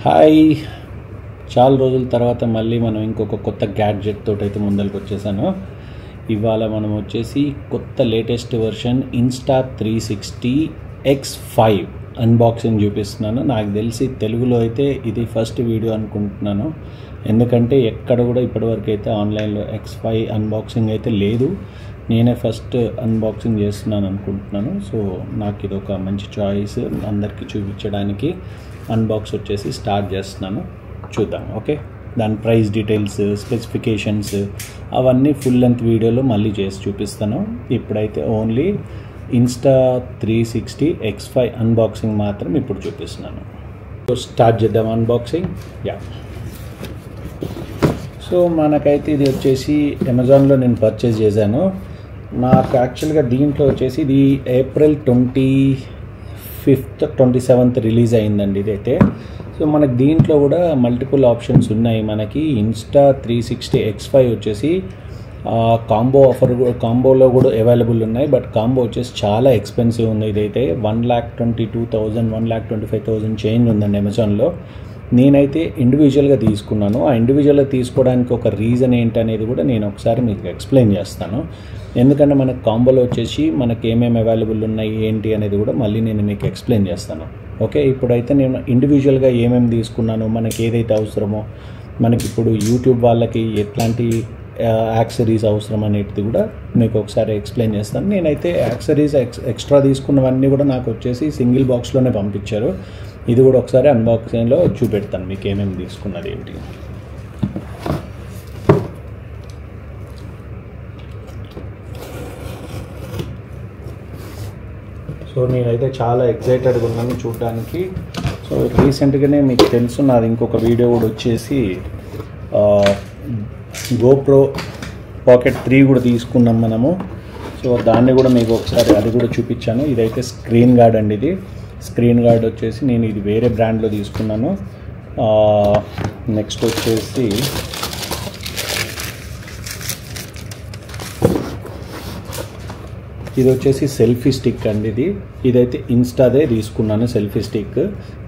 Hi, చాలా రోజుల తర్వాత మళ్ళీ మనం ఇంకొక కొత్త గ్యాడ్జెట్ తోటి అయితే ముందరికి వచ్చేసాను. ఇవాళ మనం వచ్చేసి కొత్త latest version Insta360 X5 unboxing చూపిస్తున్నాను. నాకు తెలిసి తెలుగులో అయితే ఇది ఫస్ట్ వీడియో అనుకుంటున్నాను, ఎందుకంటే ఎక్కడ కూడా ఇప్పటివరకు అయితే ఆన్లైన్లో X5 అన్బాక్సింగ్ అయితే లేదు. నేనే ఫస్ట్ అన్బాక్సింగ్ చేస్తున్నాను అనుకుంటున్నాను. సో నాకు ఇది ఒక మంచి చాయిస్ అందరికీ చూపించడానికి. అన్బాక్స్ వచ్చేసి స్టార్ట్ చేస్తున్నాను, చూద్దాం. ఓకే, దాని ప్రైస్ డీటెయిల్స్, స్పెసిఫికేషన్స్ అవన్నీ ఫుల్ లెంత్ వీడియోలో మళ్ళీ చేసి చూపిస్తాను. ఇప్పుడైతే ఓన్లీ Insta360 X5 అన్బాక్సింగ్ మాత్రం ఇప్పుడు చూపిస్తున్నాను. సో స్టార్ట్ చేద్దాం అన్బాక్సింగ్. యా, సో మనకైతే ఇది వచ్చేసి అమెజాన్లో నేను పర్చేజ్ చేశాను. నాకు యాక్చువల్గా దీంట్లో వచ్చేసి ఇది April 25th 27th రిలీజ్ అయిందండి ఇదైతే. సో మనకి దీంట్లో కూడా మల్టిపుల్ ఆప్షన్స్ ఉన్నాయి. మనకి Insta360 X5 వచ్చేసి కాంబోలో కూడా అవైలబుల్ ఉన్నాయి, బట్ కాంబో వచ్చేసి చాలా ఎక్స్పెన్సివ్ ఉంది. ఇదైతే 1,22,000 1,25,000 చేంజ్ ఉందండి అమెజాన్లో. నేనైతే ఇండివిజువల్గా తీసుకున్నాను. ఆ ఇండివిజువల్గా తీసుకోవడానికి ఒక రీజన్ ఏంటనేది కూడా నేను ఒకసారి మీకు ఎక్స్ప్లెయిన్ చేస్తాను. ఎందుకంటే మనకు కాంబోలో వచ్చేసి మనకి ఏమేమి అవైలబుల్ ఉన్నాయి ఏంటి అనేది కూడా మళ్ళీ నేను మీకు ఎక్స్ప్లెయిన్ చేస్తాను. ఓకే, ఇప్పుడైతే నేను ఇండివిజువల్గా ఏమేమి తీసుకున్నాను, మనకి ఏదైతే అవసరమో, మనకి ఇప్పుడు యూట్యూబ్ వాళ్ళకి ఎట్లాంటి యాక్సరీస్ అవసరం అనేది కూడా మీకు ఒకసారి ఎక్స్ప్లెయిన్ చేస్తాను. నేనైతే యాక్సరీస్ ఎక్స్ట్రా తీసుకున్నవన్నీ కూడా నాకు వచ్చేసి సింగిల్ బాక్స్లోనే పంపించారు. ఇది కూడా ఒకసారి అన్బాక్సింగ్లో చూపెడతాను మీకు ఏమేమి తీసుకున్నది ఏంటి. సో నేనైతే చాలా ఎక్సైటెడ్గా ఉన్నాను చూడడానికి. సో రీసెంట్గానే మీకు తెలుసు నాది ఇంకొక వీడియో కూడా వచ్చేసి GoPro Pocket 3 కూడా తీసుకున్నాం మనము. సో దాన్ని కూడా మీకు ఒకసారి అది కూడా చూపించాను. ఇదైతే స్క్రీన్ గార్డ్ అండి. ఇది స్క్రీన్ గార్డ్ వచ్చేసి నేను ఇది వేరే బ్రాండ్లో తీసుకున్నాను. నెక్స్ట్ వచ్చేసి ఇది వచ్చేసి సెల్ఫీ స్టిక్ అండి. ఇదైతే ఇన్స్టాదే తీసుకున్నాను సెల్ఫీ స్టిక్.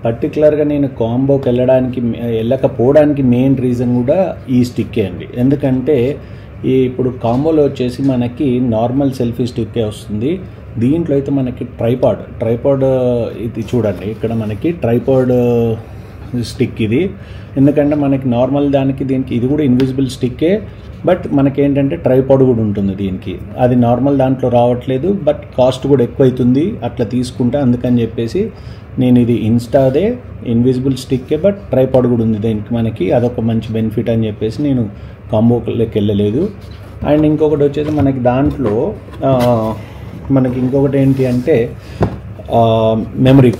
పర్టికులర్గా నేను కాంబోకి వెళ్ళకపోవడానికి మెయిన్ రీజన్ కూడా ఈ స్టిక్కే అండి. ఎందుకంటే ఇప్పుడు కాంబోలో వచ్చేసి మనకి నార్మల్ సెల్ఫీ స్టిక్కే వస్తుంది. దీంట్లో అయితే మనకి ట్రైపాడ్ ఇది చూడండి, ఇక్కడ మనకి ట్రైపాడ్ స్టిక్ ఇది. ఎందుకంటే మనకి నార్మల్ దానికి దీనికి ఇది కూడా ఇన్విజిబుల్ స్టిక్కే, బట్ మనకేంటంటే ట్రైపాడ్ కూడా ఉంటుంది దీనికి. అది నార్మల్ దాంట్లో రావట్లేదు, బట్ కాస్ట్ కూడా ఎక్కువ అవుతుంది అట్లా తీసుకుంటే. అందుకని చెప్పేసి నేను ఇది ఇన్స్టాదే ఇన్విజిబుల్ స్టిక్కే, బట్ ట్రైపాడ్ కూడా ఉంది దీనికి. మనకి అదొక మంచి బెనిఫిట్ అని చెప్పేసి నేను కాంబోలోకి వెళ్ళలేదు. అండ్ ఇంకొకటి వచ్చేసి మనకి దాంట్లో మనకి ఇంకొకటి ఏంటి అంటే మెమరీ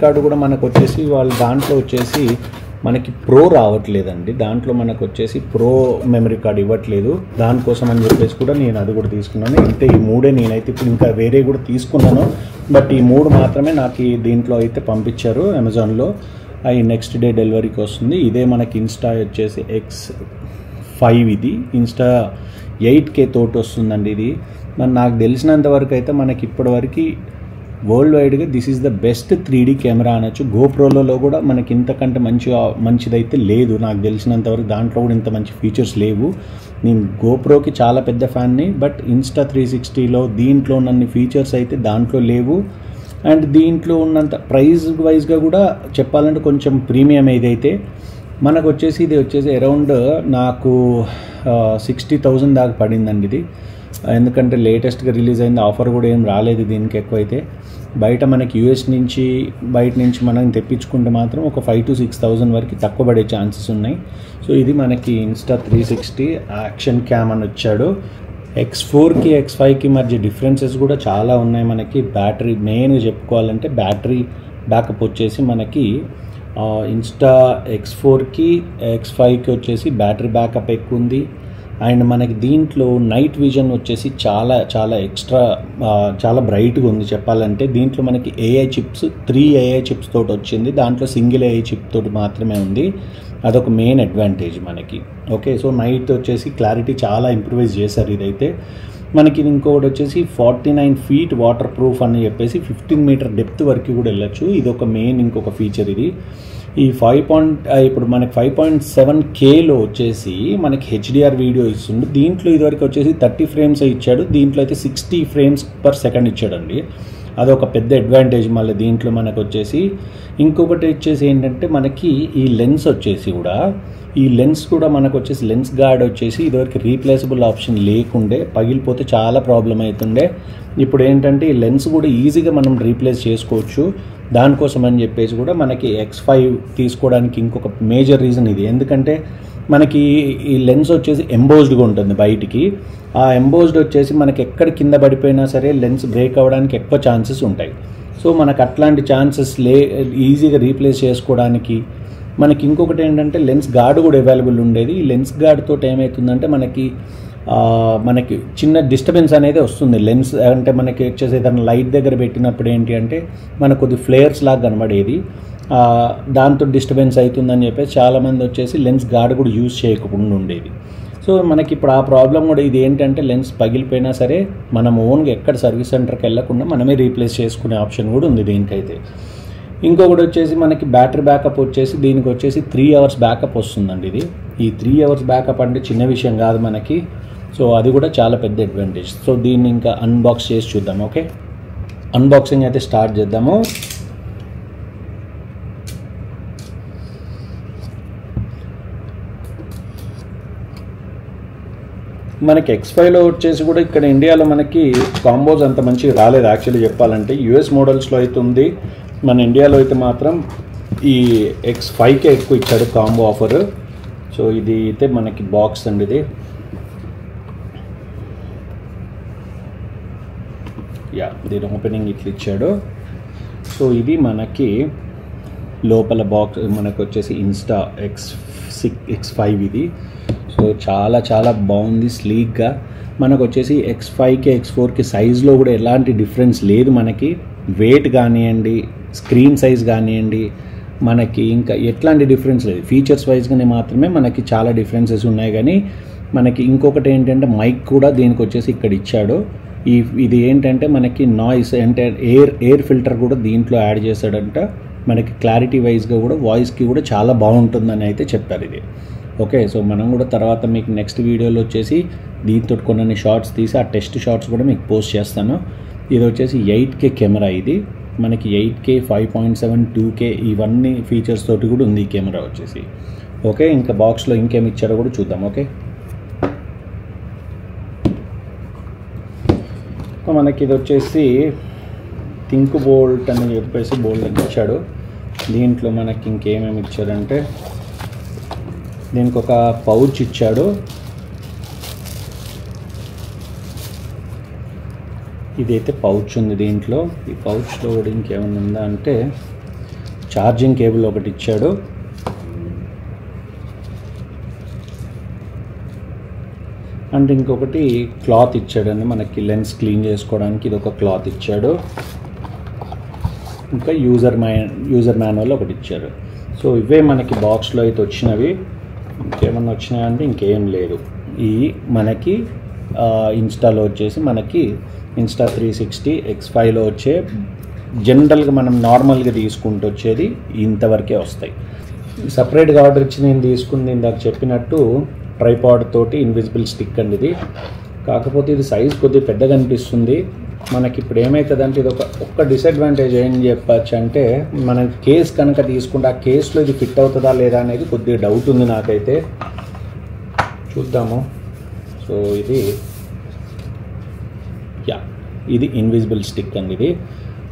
కార్డు కూడా మనకు వచ్చేసి వాళ్ళు దాంట్లో వచ్చేసి మనకి ప్రో రావట్లేదండి. దాంట్లో మనకు వచ్చేసి ప్రో మెమరీ కార్డ్ ఇవ్వట్లేదు. దానికోసం అని చెప్పేసి కూడా నేను అది కూడా తీసుకున్నాను. అయితే ఈ మూడే నేనైతే ఇప్పుడు ఇంకా వేరే కూడా తీసుకున్నాను, బట్ ఈ మూడు మాత్రమే నాకు దీంట్లో అయితే పంపించారు అమెజాన్లో. అవి నెక్స్ట్ డే డెలివరీకి వస్తుంది. ఇదే మనకి ఇన్స్టా వచ్చేసి X5 ఇది Insta 8K తోటి వస్తుందండి. ఇది నాకు తెలిసినంత వరకు అయితే మనకి ఇప్పటివరకు వరల్డ్ వైడ్గా this is the best 3D camera అనొచ్చు. గోప్రోలో కూడా మనకి ఇంతకంటే మంచిదైతే లేదు నాకు తెలిసినంతవరకు. దాంట్లో కూడా ఇంత మంచి ఫీచర్స్ లేవు. నేను గోప్రోకి చాలా పెద్ద ఫ్యాన్ని, బట్ Insta360లో దీంట్లో ఉన్నన్ని ఫీచర్స్ అయితే దాంట్లో లేవు. అండ్ దీంట్లో ఉన్నంత ప్రైస్ వైజ్గా కూడా చెప్పాలంటే కొంచెం ప్రీమియం ఏదైతే మనకు వచ్చేసి ఇది వచ్చేసి అరౌండ్ నాకు 60,000 దాకా పడిందండి ఇది. ఎందుకంటే లేటెస్ట్గా రిలీజ్ అయింది, ఆఫర్ కూడా ఏం రాలేదు దీనికి ఎక్కువైతే. బయట మనకి US నుంచి బయట నుంచి మనం తెప్పించుకుంటే మాత్రం ఒక 5,000 to 6,000 వరకు తక్కువ పడే ఛాన్సెస్ ఉన్నాయి. సో ఇది మనకి Insta360 యాక్షన్ క్యామ్ అని వచ్చాడు. X4కి X5కి మధ్య డిఫరెన్సెస్ కూడా చాలా ఉన్నాయి. మనకి బ్యాటరీ మెయిన్గా చెప్పుకోవాలంటే బ్యాటరీ బ్యాకప్ వచ్చేసి మనకి Insta X4కి X5కి వచ్చేసి బ్యాటరీ బ్యాకప్ ఎక్కువ ఉంది. అండ్ మనకి దీంట్లో నైట్ విజన్ వచ్చేసి చాలా ఎక్స్ట్రా చాలా బ్రైట్గా ఉంది చెప్పాలంటే. దీంట్లో మనకి త్రీ AI చిప్స్ తోటి వచ్చింది. దాంట్లో సింగిల్ AI చిప్ తోటి మాత్రమే ఉంది. అదొక మెయిన్ అడ్వాంటేజ్ మనకి. ఓకే, సో నైట్ వచ్చేసి క్లారిటీ చాలా ఇంప్రూవైజ్ చేశారు ఇదైతే. మనకి ఇంకొకటి వచ్చేసి 49 feet వాటర్ ప్రూఫ్ అని చెప్పేసి 15 meter డెప్త్ వరకు కూడా వెళ్ళొచ్చు. ఇది ఒక మెయిన్ ఇంకొక ఫీచర్ ఇది. ఈ ఇప్పుడు మనకి 5.7Kలో వచ్చేసి మనకి హెచ్డిఆర్ వీడియో ఇస్తుంది. దీంట్లో ఇదివరకు వచ్చేసి 30 ఫ్రేమ్స్ ఇచ్చాడు, దీంట్లో అయితే 60 ఫ్రేమ్స్ పర్ సెకండ్ ఇచ్చాడండి. అదొక పెద్ద అడ్వాంటేజ్. మళ్ళీ దీంట్లో మనకు వచ్చేసి ఇంకొకటి వచ్చేసి ఏంటంటే మనకి ఈ లెన్స్ వచ్చేసి కూడా మనకు వచ్చేసి లెన్స్ గార్డ్ వచ్చేసి ఇదివరకు రీప్లేసబుల్ ఆప్షన్ లేకుండే, పగిలిపోతే చాలా ప్రాబ్లం అవుతుండే. ఇప్పుడు ఏంటంటే ఈ లెన్స్ కూడా ఈజీగా మనం రీప్లేస్ చేసుకోవచ్చు. దానికోసం అని చెప్పేసి కూడా మనకి X5 తీసుకోవడానికి ఇంకొక మేజర్ రీజన్ ఇది. ఎందుకంటే మనకి ఈ లెన్స్ వచ్చేసి ఎంబోజ్డ్గా ఉంటుంది బయటికి. ఆ ఎంబోజ్డ్ వచ్చేసి మనకి ఎక్కడ కింద పడిపోయినా సరే లెన్స్ బ్రేక్ అవ్వడానికి ఎక్కువ ఛాన్సెస్ ఉంటాయి. సో మనకు అట్లాంటి ఛాన్సెస్ ఈజీగా రీప్లేస్ చేసుకోవడానికి మనకి ఇంకొకటి ఏంటంటే లెన్స్ గార్డ్ కూడా అవైలబుల్ ఉండేది. ఈ లెన్స్ గార్డ్ తోటి ఏమవుతుందంటే మనకి చిన్న డిస్టర్బెన్స్ అనేది వస్తుంది. లెన్స్ అంటే మనకి వచ్చేసి ఏదైనా లైట్ దగ్గర పెట్టినప్పుడు ఏంటి అంటే మనకు కొద్ది ఫ్లేయర్స్ లాగా కనబడేది, దాంతో డిస్టర్బెన్స్ అవుతుందని చెప్పేసి చాలామంది వచ్చేసి లెన్స్ గార్డ్ కూడా యూజ్ చేయకుండా ఉండేది. సో మనకి ఇప్పుడు ఆ ప్రాబ్లం కూడా ఇది ఏంటంటే లెన్స్ పగిలిపోయినా సరే మనం ఓన్గా ఎక్కడ సర్వీస్ సెంటర్కి వెళ్ళకుండా మనమే రీప్లేస్ చేసుకునే ఆప్షన్ కూడా ఉంది దీనికైతే. ఇంకొకటి వచ్చేసి మనకి బ్యాటరీ బ్యాకప్ వచ్చేసి దీనికి వచ్చేసి 3 అవర్స్ బ్యాకప్ వస్తుందండి. ఈ 3 అవర్స్ బ్యాకప్ అంటే చిన్న విషయం కాదు మనకి. సో అది కూడా చాలా పెద్ద అడ్వాంటేజ్. సో దీన్ని ఇంకా అన్బాక్స్ చేసి చూద్దాం. ఓకే, అన్బాక్సింగ్ అయితే స్టార్ట్ చేద్దాము. మనకి X5లో వచ్చేసి కూడా ఇక్కడ ఇండియాలో మనకి కాంబోస్ అంత మంచిగా రాలేదు యాక్చువల్లీ చెప్పాలంటే. US మోడల్స్లో అయితే ఉంది, మన ఇండియాలో అయితే మాత్రం ఈ X5కే ఎక్కువ ఇచ్చాడు కాంబో ఆఫర్. సో ఇది అయితే మనకి బాక్స్ అండి. ఇది దీని ఓపెనింగ్ ఇట్లా ఇచ్చాడు. సో ఇది మనకి లోపల బాక్స్ మనకు వచ్చేసి ఇన్స్టా X5 ఇది. సో చాలా చాలా బాగుంది, స్లీక్గా. మనకు వచ్చేసి X5కి X4కి సైజులో కూడా ఎలాంటి డిఫరెన్స్ లేదు మనకి. వెయిట్ కానివ్వండి, స్క్రీన్ సైజ్ కానివ్వండి, మనకి ఇంకా ఎట్లాంటి డిఫరెన్స్ లేదు. ఫీచర్స్ వైజ్గానే మాత్రమే మనకి చాలా డిఫరెన్సెస్ ఉన్నాయి. కానీ మనకి ఇంకొకటి ఏంటంటే మైక్ కూడా దీనికి వచ్చేసి ఇక్కడ ఇచ్చాడు. ఇది ఏంటంటే మనకి నాయిస్ అంటే ఎయిర్ ఫిల్టర్ కూడా దీంట్లో యాడ్ చేశాడంట. మనకి క్లారిటీ వైజ్గా కూడా వాయిస్కి కూడా చాలా బాగుంటుందని అయితే చెప్పారు ఇది. ఓకే, సో మనం కూడా తర్వాత మీకు నెక్స్ట్ వీడియోలో వచ్చేసి దీంతో కొన్ని షార్ట్స్ తీసి ఆ టెస్ట్ షార్ట్స్ కూడా మీకు పోస్ట్ చేస్తాను. ఇది వచ్చేసి 8K కెమెరా. ఇది మనకి 8K 5.7 2K ఇవన్నీ ఫీచర్స్ తోటి కూడా ఉంది ఈ కెమెరా వచ్చేసి. ఓకే, ఇంకా బాక్స్లో ఇంకేమి ఇచ్చారో కూడా చూద్దాం. ఓకే, మనకి ఇది వచ్చేసి థింక్ బోల్ట్ అని చెప్పేసి బోల్ట్ ఇచ్చాడు. దీంట్లో మనకి ఇంకేమేమి ఇచ్చారంటే దీనికి ఒక పౌచ్ ఇచ్చాడు. ఇదైతే పౌచ్ ఉంది దీంట్లో. ఈ పౌచ్లో కూడా ఇంకేమైనా ఉందా అంటే ఛార్జింగ్ కేబుల్ ఒకటి ఇచ్చాడు. అండ్ ఇంకొకటి క్లాత్ ఇచ్చాడండి మనకి లెన్స్ క్లీన్ చేసుకోవడానికి. ఇది ఒక క్లాత్ ఇచ్చాడు. ఇంకా యూజర్ మాన్యువల్ ఒకటి ఇచ్చారు. సో ఇవే మనకి బాక్స్లో అయితే వచ్చినవి. ఇంకేమన్నా వచ్చినాయంటే ఇంకేం లేదు. ఈ మనకి ఇన్స్టాలో వచ్చేసి మనకి ఇన్స్టా 360 X5లో వచ్చే జనరల్గా మనం నార్మల్గా తీసుకుంటూ వచ్చేది ఇంతవరకే వస్తాయి. సపరేట్గా ఆర్డర్ ఇచ్చి నేను తీసుకుంది ఇందాక చెప్పినట్టు ట్రైపాడ్ తోటి ఇన్విజిబుల్ స్టిక్ అండి ఇది. కాకపోతే ఇది సైజ్ కొద్దిగా పెద్దగా అనిపిస్తుంది మనకి. ఇప్పుడు ఏమవుతుందంటే ఇది ఒక్క డిసడ్వాంటేజ్ ఏం చెప్పచ్చు అంటే మనం కేస్ కనుక తీసుకుంటే ఆ కేసులో ఇది ఫిట్ అవుతుందా లేదా అనేది కొద్దిగా డౌట్ ఉంది నాకైతే. చూద్దాము. సో ఇది ఇన్విజిబుల్ స్టిక్ అండి ఇది.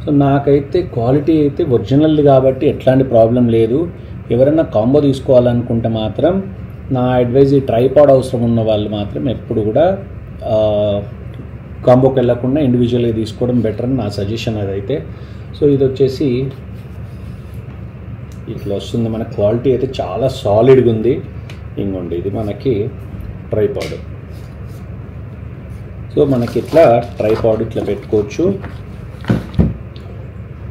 సో నాకైతే క్వాలిటీ అయితే ఒరిజినల్ కాబట్టి ఎట్లాంటి ప్రాబ్లం లేదు. ఎవరైనా కాంబో తీసుకోవాలనుకుంటే మాత్రం నా అడ్వైజ్ ఈ ట్రైపాడ్ అవసరం ఉన్న వాళ్ళు మాత్రం ఎప్పుడు కూడా కాంబోకి వెళ్ళకుండా ఇండివిజువల్గా తీసుకోవడం బెటర్ అని నా సజెషన్ అదైతే. సో ఇది వచ్చేసి ఇట్లా వస్తుంది. మన క్వాలిటీ అయితే చాలా సాలిడ్గా ఉంది. ఇంకోండి ఇది మనకి ట్రైపాడ్. సో మనకి ఇట్లా ట్రైపాడ్ ఇట్లా పెట్టుకోవచ్చు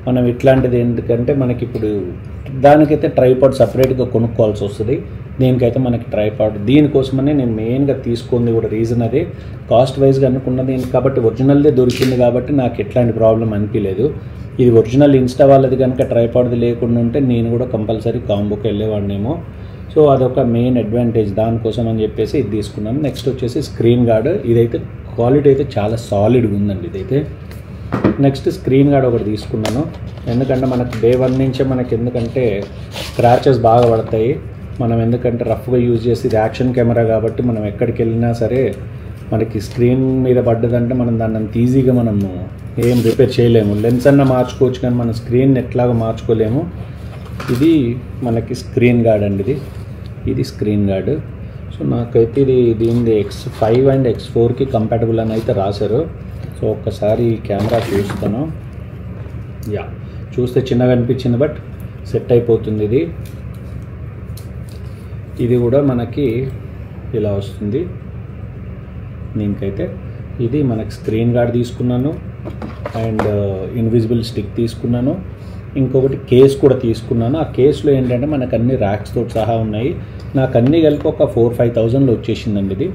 మనం. ఇట్లాంటిది ఎందుకంటే మనకి ఇప్పుడు దానికైతే ట్రైపాడ్ సపరేట్గా కొనుక్కోవాల్సి వస్తుంది. దీనికైతే మనకి ట్రైపాడ్, దీనికోసమనే నేను మెయిన్గా తీసుకుంది కూడా రీజన్ అదే, కాస్ట్ వైజ్గా అనుకున్నది కాబట్టి ఒరిజినల్దే దొరికింది కాబట్టి నాకు ఎట్లాంటి ప్రాబ్లం అనిపించలేదు. ఇది ఒరిజినల్ ఇన్స్టా వాళ్ళది కనుక ట్రైపాడ్ది లేకుండా ఉంటే నేను కూడా కంపల్సరీ కాంబోకి వెళ్ళేవాడినేమో. సో అదొక మెయిన్ అడ్వాంటేజ్, దానికోసం అని చెప్పేసి ఇది తీసుకున్నాను. నెక్స్ట్ వచ్చేసి స్క్రీన్ గార్డ్, ఇదైతే క్వాలిటీ అయితే చాలా సాలిడ్గా ఉందండి ఇదైతే. నెక్స్ట్ స్క్రీన్ గార్డ్ ఒకటి తీసుకున్నాను, ఎందుకంటే మనకు డే 1 నుంచే మనకి ఎందుకంటే స్క్రాచెస్ బాగా పడతాయి. మనం ఎందుకంటే రఫ్గా యూజ్ చేసి ఇది యాక్షన్ కెమెరా కాబట్టి మనం ఎక్కడికి వెళ్ళినా సరే మనకి స్క్రీన్ మీద పడ్డదంటే మనం దాన్ని అంత ఈజీగా మనము ఏం రిపేర్ చేయలేము. లెన్స్ అన్న మార్చుకోవచ్చు కానీ మన స్క్రీన్ ఎట్లాగో మార్చుకోలేము. ఇది మనకి స్క్రీన్ గార్డ్ అండి, ఇది స్క్రీన్ గార్డ్. సో నాకైతే ఇది దీనిది X5 అండ్ X4కి కంపాటబుల్ అని అయితే రాశారు. సో ఒక్కసారి కెమెరా చూస్తాను. యా, చూస్తే చిన్నగా అనిపించింది బట్ సెట్ అయిపోతుంది. ఇది కూడా మనకి ఇలా వస్తుంది. దీనికైతే ఇది మనకి స్క్రీన్ గార్డ్ తీసుకున్నాను అండ్ ఇన్విజిబుల్ స్టిక్ తీసుకున్నాను. ఇంకొకటి కేస్ కూడా తీసుకున్నాను. ఆ కేసులో ఏంటంటే మనకు అన్ని ర్యాక్స్తో సహా ఉన్నాయి. నాకు అన్నీ కలిపి ఒక 4-5,000లో వచ్చేసిందండి ఇది.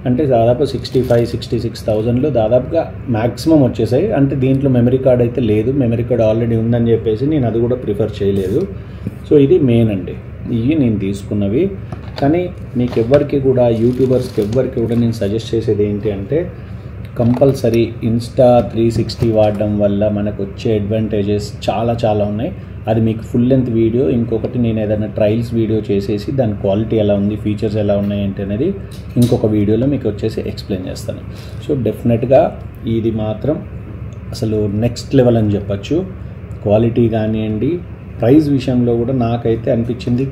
అంటే దాదాపు 65-66,000లో దాదాపుగా మ్యాక్సిమం వచ్చేసాయి. అంటే దీంట్లో మెమరీ కార్డ్ అయితే లేదు, మెమరీ కార్డ్ ఆల్రెడీ ఉందని చెప్పేసి నేను అది కూడా ప్రిఫర్ చేయలేదు. సో ఇది మెయిన్ అండి, ఇవి నేను తీసుకున్నవి. కానీ మీకు ఎవ్వరికి కూడా యూట్యూబర్స్కి ఎవ్వరికి కూడా నేను సజెస్ట్ చేసేది ఏంటి అంటే కంపల్సరీ ఇన్స్టా 360 వాడడం వల్ల మనకు వచ్చే అడ్వాంటేజెస్ చాలా ఉన్నాయి. అది మీకు ఫుల్ లెంత్ వీడియో, ఇంకొకటి నేను ఏదైనా ట్రయల్స్ వీడియో చేసేసి దాని క్వాలిటీ ఎలా ఉంది, ఫీచర్స్ ఎలా ఉన్నాయి ఏంటి అనేది ఇంకొక వీడియోలో మీకు వచ్చేసి ఎక్స్ప్లెయిన్ చేస్తాను. సో డెఫినెట్గా ఇది మాత్రం అసలు నెక్స్ట్ లెవెల్ అని చెప్పచ్చు. క్వాలిటీ కానివ్వండి, ప్రైస్ విషయంలో కూడా నాకైతే అనిపించింది.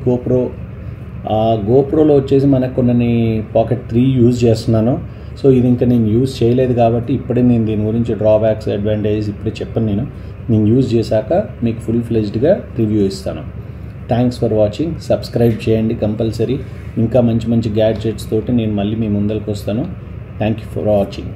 గోప్రోలో వచ్చేసి మనకు కొన్ని పాకెట్ 3 యూజ్ చేస్తున్నాను. సో ఇది ఇంకా నేను యూజ్ చేయలేదు కాబట్టి ఇప్పుడే నేను దీని గురించి డ్రాబ్యాక్స్, అడ్వాంటేజెస్ ఇప్పుడే చెప్పను. నేను యూజ్ చేశాక మీకు ఫుల్ ఫ్లెజ్డ్గా రివ్యూ ఇస్తాను. Thanks for watching. సబ్స్క్రైబ్ చేయండి కంపల్సరీ. ఇంకా మంచి గ్యాడ్జెట్స్ తోటి నేను మళ్ళీ మీ ముందరికి వస్తాను. Thank you for watching.